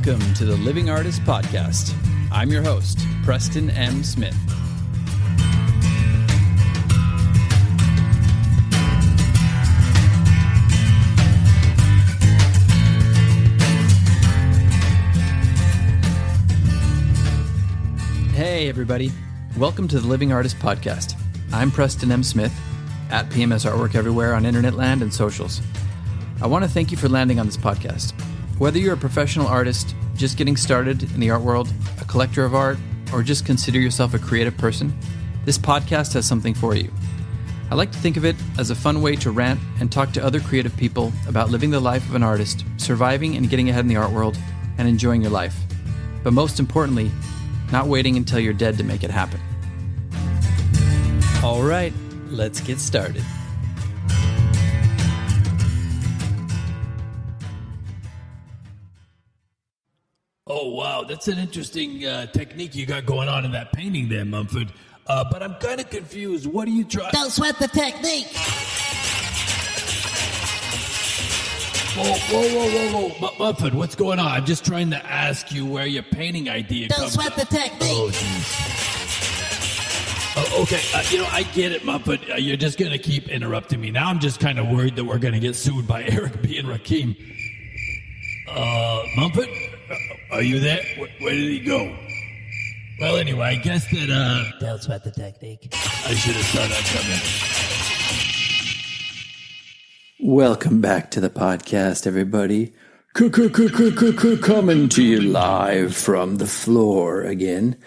Welcome to the Living Artist Podcast. I'm your host, Preston M. Smith. Hey, everybody. Welcome to the Living Artist Podcast. I'm Preston M. Smith, at PMS Artwork everywhere on internet land and socials. I want to thank you for landing on this podcast. Whether you're a professional artist, just getting started in the art world, a collector of art, or just consider yourself a creative person, this podcast has something for you. I like to think of it as a fun way to rant and talk to other creative people about living the life of an artist, surviving and getting ahead in the art world, and enjoying your life. But most importantly, not waiting until you're dead to make it happen. All right, let's get started. Oh, wow, that's an interesting technique you got going on in that painting there, Mumford. But I'm kind of confused. What are you trying... Don't sweat the technique. Whoa. Mumford, what's going on? I'm just trying to ask you where your painting idea Don't comes sweat from. the technique. Oh, jeez. Okay, I get it, Mumford. You're just going to keep interrupting me. Now I'm just kind of worried that we're going to get sued by Eric B. and Rakim. Mumford? Are you there? Where did he go? Well, anyway, I guess that, Don't sweat the technique. I should have saw that coming. Welcome back to the podcast, everybody. Coming to you live from the floor again.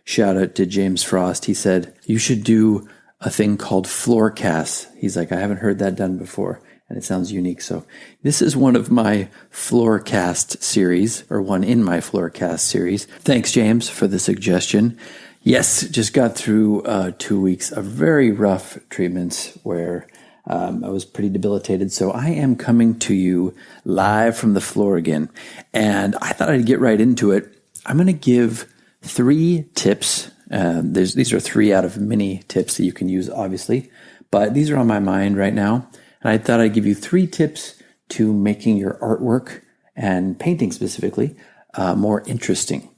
Shout out to James Frost. He said, you should do a thing called floor casts. He's like, I haven't heard that done before, and it sounds unique. So this is one of my floor cast series, or one in my floor cast series. Thanks, James, for the suggestion. Yes, just got through 2 weeks of very rough treatments where I was pretty debilitated. So I am coming to you live from the floor again. And I thought I'd get right into it. I'm going to give 3 tips. These are 3 out of many tips that you can use, obviously. But these are on my mind right now. And I thought I'd give you 3 tips to making your artwork and painting specifically more interesting.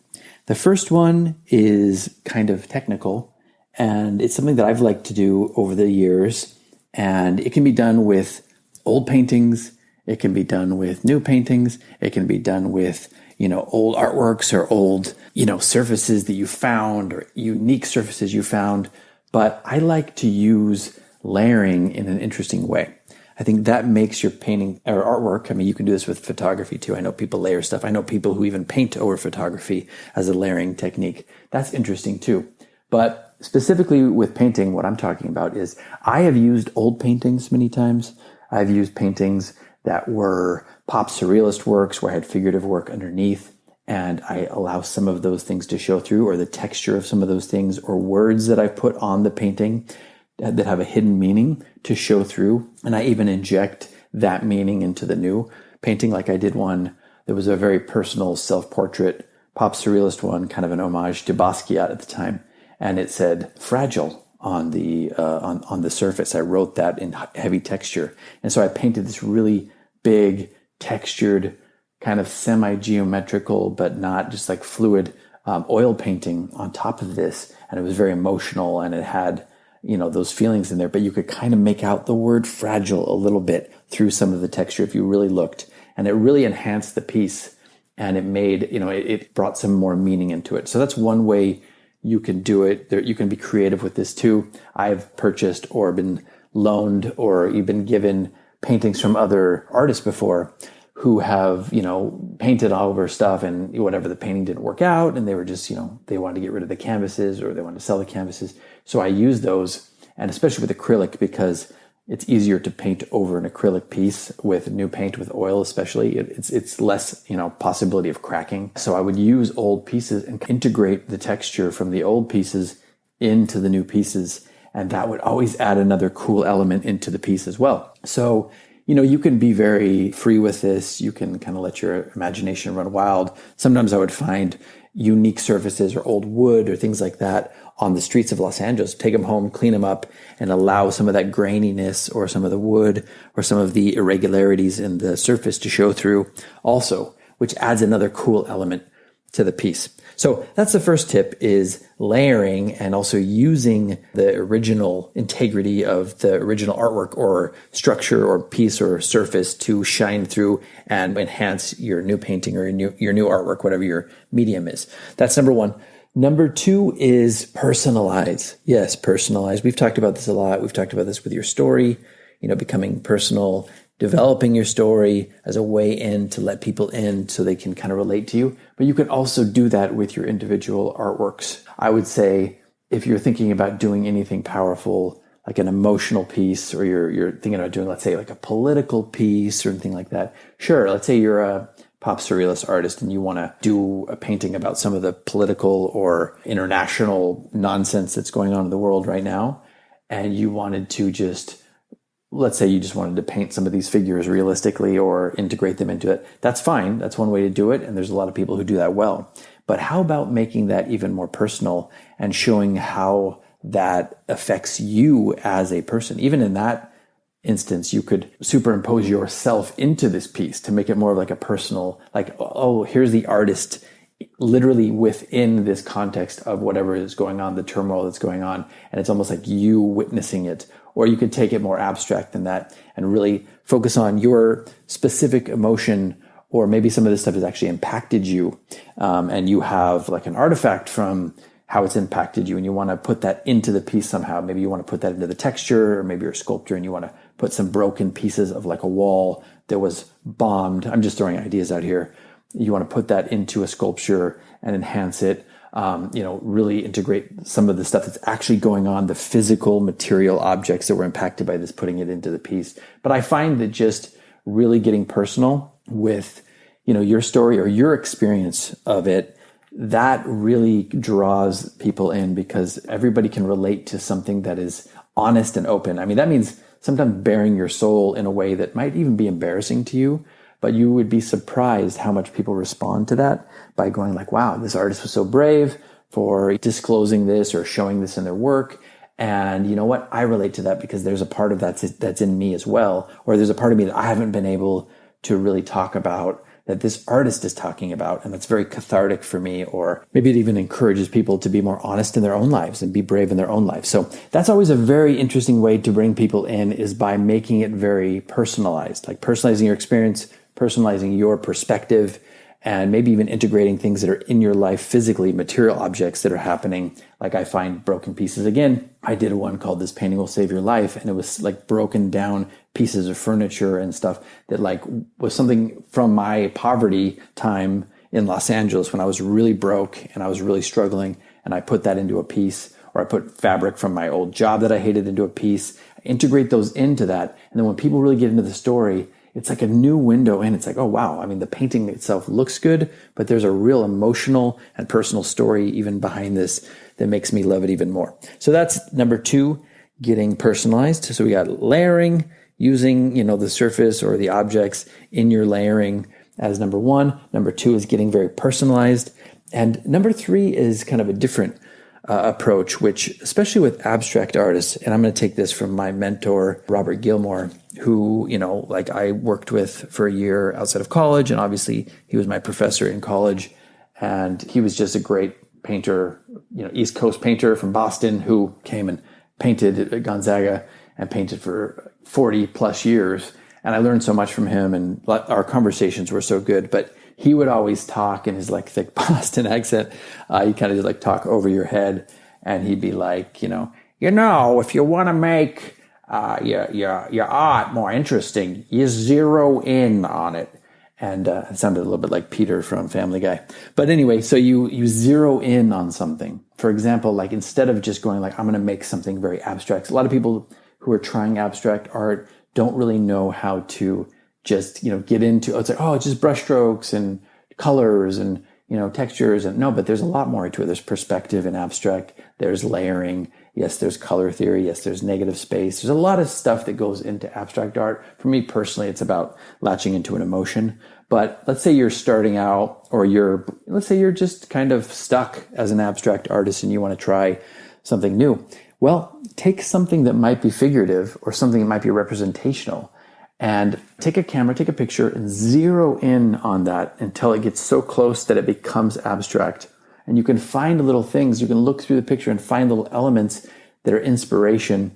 The first one is kind of technical, and it's something that I've liked to do over the years. And it can be done with old paintings. It can be done with new paintings. It can be done with, old artworks or old, surfaces that you found or unique surfaces you found. But I like to use layering in an interesting way. I think that makes your painting or artwork. I mean, you can do this with photography too. I know people layer stuff. I know people who even paint over photography as a layering technique. That's interesting too. But specifically with painting, what I'm talking about is I have used old paintings many times. I've used paintings that were pop surrealist works where I had figurative work underneath, and I allow some of those things to show through, or the texture of some of those things, or words that I put on the painting that have a hidden meaning to show through. And I even inject that meaning into the new painting. Like I did one that was a very personal self-portrait, pop surrealist one, kind of an homage to Basquiat at the time. And it said fragile on the surface. I wrote that in heavy texture. And so I painted this really big, textured, kind of semi-geometrical, but not just like fluid oil painting on top of this. And it was very emotional, and it had, those feelings in there, but you could kind of make out the word fragile a little bit through some of the texture if you really looked. And it really enhanced the piece, and it made, it brought some more meaning into it. So that's one way you can do it. You can be creative with this too. I've purchased or been loaned or you've been given paintings from other artists before who have, painted all over stuff, and whatever, the painting didn't work out, and they were just, they wanted to get rid of the canvases, or they wanted to sell the canvases. So I use those, and especially with acrylic, because it's easier to paint over an acrylic piece with new paint, with oil especially. It's less, possibility of cracking. So I would use old pieces and integrate the texture from the old pieces into the new pieces, and that would always add another cool element into the piece as well. So, you can be very free with this. You can kind of let your imagination run wild. Sometimes I would find unique surfaces or old wood or things like that on the streets of Los Angeles, take them home, clean them up, and allow some of that graininess or some of the wood or some of the irregularities in the surface to show through. Also, which adds another cool element to the piece. So that's the first tip, is layering and also using the original integrity of the original artwork or structure or piece or surface to shine through and enhance your new painting or your new artwork, whatever your medium is. That's number one. Number two is personalize. Yes, personalize. We've talked about this a lot. We've talked about this with your story, becoming personal, developing your story as a way in to let people in so they can kind of relate to you. But you can also do that with your individual artworks. I would say if you're thinking about doing anything powerful, like an emotional piece, or you're thinking about doing, let's say, like a political piece or anything like that. Sure, let's say you're a pop surrealist artist and you want to do a painting about some of the political or international nonsense that's going on in the world right now. And you wanted to let's say you just wanted to paint some of these figures realistically or integrate them into it. That's fine. That's one way to do it. And there's a lot of people who do that well. But how about making that even more personal and showing how that affects you as a person? Even in that instance, you could superimpose yourself into this piece to make it more of like a personal, like, oh, here's the artist literally within this context of whatever is going on, the turmoil that's going on. And it's almost like you witnessing it. Or you could take it more abstract than that and really focus on your specific emotion, or maybe some of this stuff has actually impacted you. And you have like an artifact from how it's impacted you and you want to put that into the piece somehow. Maybe you want to put that into the texture, or maybe you're a sculptor and you want to put some broken pieces of like a wall that was bombed. I'm just throwing ideas out here. You want to put that into a sculpture and enhance it. Really integrate some of the stuff that's actually going on, the physical material objects that were impacted by this, putting it into the piece. But I find that just really getting personal with, your story or your experience of it, that really draws people in, because everybody can relate to something that is honest and open. I mean, that means sometimes bearing your soul in a way that might even be embarrassing to you, but you would be surprised how much people respond to that by going like, wow, this artist was so brave for disclosing this or showing this in their work. And you know what? I relate to that because there's a part of that's in me as well. Or there's a part of me that I haven't been able to really talk about that this artist is talking about. And that's very cathartic for me. Or maybe it even encourages people to be more honest in their own lives and be brave in their own lives. So that's always a very interesting way to bring people in, is by making it very personalized, like personalizing your experience, personalizing your perspective, and maybe even integrating things that are in your life physically, material objects that are happening. Like I find broken pieces. Again, I did one called This Painting Will Save Your Life, and it was like broken down pieces of furniture and stuff that like was something from my poverty time in Los Angeles when I was really broke and I was really struggling, and I put that into a piece. Or I put fabric from my old job that I hated into a piece. I integrate those into that, and then when people really get into the story, it's like a new window in. It's like, oh, wow. I mean, the painting itself looks good, but there's a real emotional and personal story even behind this that makes me love it even more. So that's number two, getting personalized. So we got layering, using, the surface or the objects in your layering as number one. Number two is getting very personalized. And number three is kind of a different approach, which especially with abstract artists, and I'm going to take this from my mentor, Robert Gilmore, who, like I worked with for a year outside of college. And obviously he was my professor in college, and he was just a great painter, East Coast painter from Boston who came and painted at Gonzaga and painted for 40 plus years. And I learned so much from him, and our conversations were so good, but he would always talk in his like thick Boston accent. He kind of just like talk over your head, and he'd be like, if you want to make your art more interesting, you zero in on it. And it sounded a little bit like Peter from Family Guy. But anyway, so you zero in on something. For example, like instead of just going like, I'm going to make something very abstract. A lot of people who are trying abstract art don't really know how to just, get into, it's like, oh, it's just brush strokes and colors and, textures. And no, but there's a lot more to it. There's perspective in abstract. There's layering. Yes, there's color theory. Yes, there's negative space. There's a lot of stuff that goes into abstract art. For me personally, it's about latching into an emotion. But let's say you're starting out, or let's say you're just kind of stuck as an abstract artist and you want to try something new. Well, take something that might be figurative or something that might be representational, and take a camera, take a picture, and zero in on that until it gets so close that it becomes abstract. And you can find little things. You can look through the picture and find little elements that are inspiration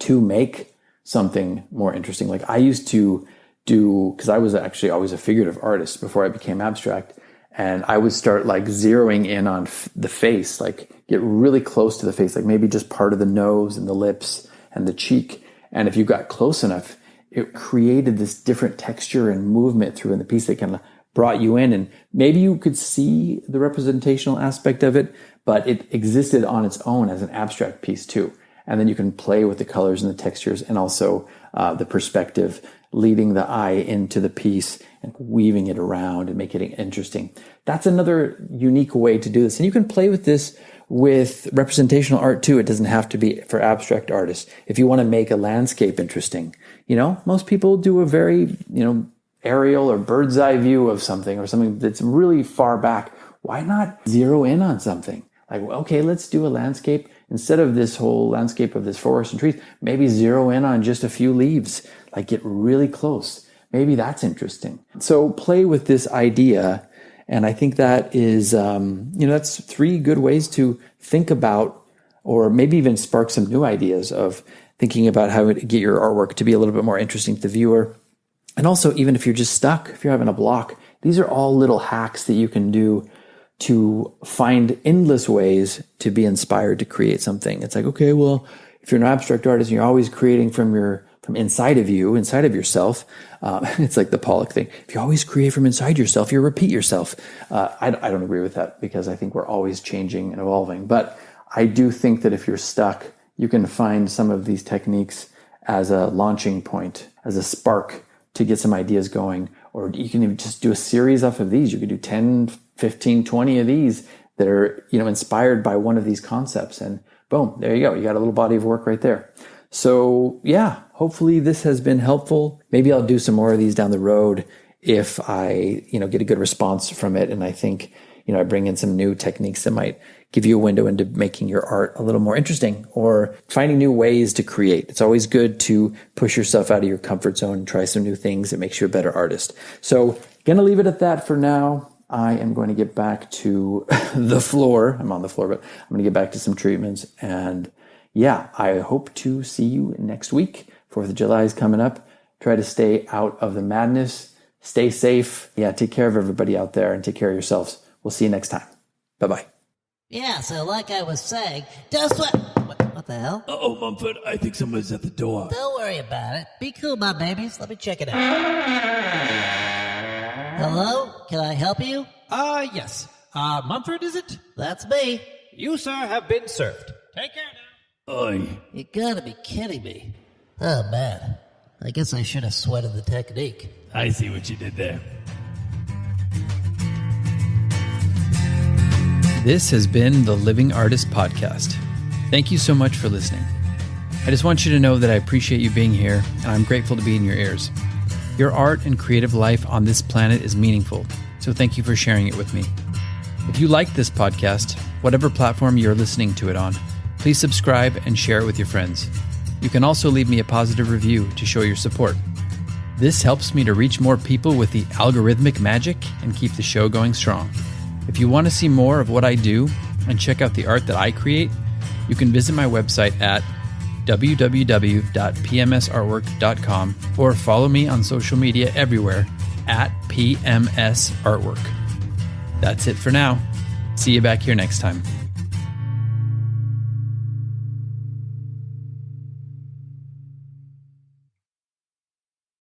to make something more interesting. Like I used to do, because I was actually always a figurative artist before I became abstract, and I would start like zeroing in on the face, like get really close to the face, like maybe just part of the nose and the lips and the cheek. And if you got close enough, it created this different texture and movement through in the piece that kind of brought you in. And maybe you could see the representational aspect of it, but it existed on its own as an abstract piece too. And then you can play with the colors and the textures and also the perspective, leading the eye into the piece and weaving it around and making it interesting. That's another unique way to do this. And you can play with this with representational art too. It doesn't have to be for abstract artists. If you want to make a landscape interesting, most people do a very, aerial or bird's eye view of something or something that's really far back. Why not zero in on something? Like, okay, let's do a landscape. Instead of this whole landscape of this forest and trees, maybe zero in on just a few leaves, like get really close. Maybe that's interesting. So play with this idea. And I think that is, that's 3 good ways to think about, or maybe even spark some new ideas of thinking about how to get your artwork to be a little bit more interesting to the viewer. And also, even if you're just stuck, if you're having a block, these are all little hacks that you can do to find endless ways to be inspired to create something. It's like, okay, well, if you're an abstract artist and you're always creating from inside of you, inside of yourself, it's like the Pollock thing. If you always create from inside yourself, you repeat yourself. I don't agree with that, because I think we're always changing and evolving. But I do think that if you're stuck, you can find some of these techniques as a launching point, as a spark to get some ideas going. Or you can even just do a series off of these. You could do 10, 15, 20 of these that are, inspired by one of these concepts. And boom, there you go. You got a little body of work right there. So yeah, hopefully this has been helpful. Maybe I'll do some more of these down the road if I, get a good response from it. And I think, I bring in some new techniques that might give you a window into making your art a little more interesting or finding new ways to create. It's always good to push yourself out of your comfort zone and try some new things that makes you a better artist. So going to leave it at that for now. I am going to get back to the floor. I'm on the floor, but I'm going to get back to some treatments. And yeah, I hope to see you next week. 4th of July is coming up. Try to stay out of the madness. Stay safe. Yeah, take care of everybody out there and take care of yourselves. We'll see you next time. Bye-bye. Yeah, so like I was saying, just what the hell? Uh-oh, Mumford, I think someone's at the door. Don't worry about it. Be cool, my babies. Let me check it out. Hello? Can I help you? Yes. Mumford, is it? That's me. You, sir, have been served. Take care now. Oi. You gotta be kidding me. Oh, man. I guess I should have sweated the technique. I see what you did there. This has been the Living Artist Podcast. Thank you so much for listening. I just want you to know that I appreciate you being here, and I'm grateful to be in your ears. Your art and creative life on this planet is meaningful, so thank you for sharing it with me. If you like this podcast, whatever platform you're listening to it on, please subscribe and share it with your friends. You can also leave me a positive review to show your support. This helps me to reach more people with the algorithmic magic and keep the show going strong. If you want to see more of what I do and check out the art that I create, you can visit my website at www.pmsartwork.com or follow me on social media everywhere at PMS Artwork. That's it for now. See you back here next time.